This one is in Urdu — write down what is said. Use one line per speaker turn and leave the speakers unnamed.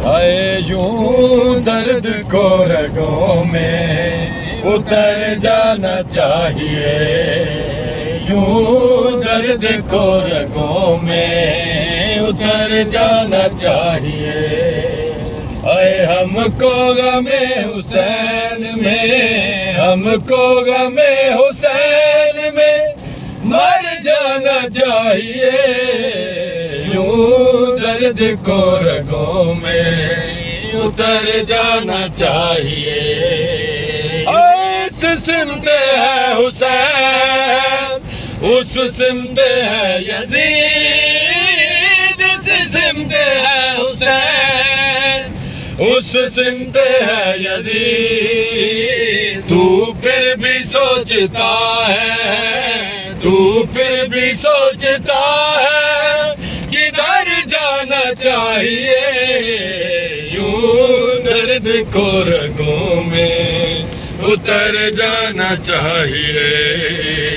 آئے یوں درد کو رگوں میں اتر جانا چاہیے، یوں درد کو رگوں میں اتر جانا چاہیے۔ اے ہم کو غم حسین میں، ہم کو غم حسین میں مر جانا چاہیے، یوں درد کو رگوں میں اتر جانا چاہیے۔ اس سمت ہے حسین، اس سمت ہے یزید، اس سمت ہے حسین، اس سمت ہے یزید۔ تو پھر بھی سوچتا ہے، تو پھر بھی سوچتا ہے کدھر جانا چاہیے، یوں درد کو رگوں میں اتر جانا چاہیے۔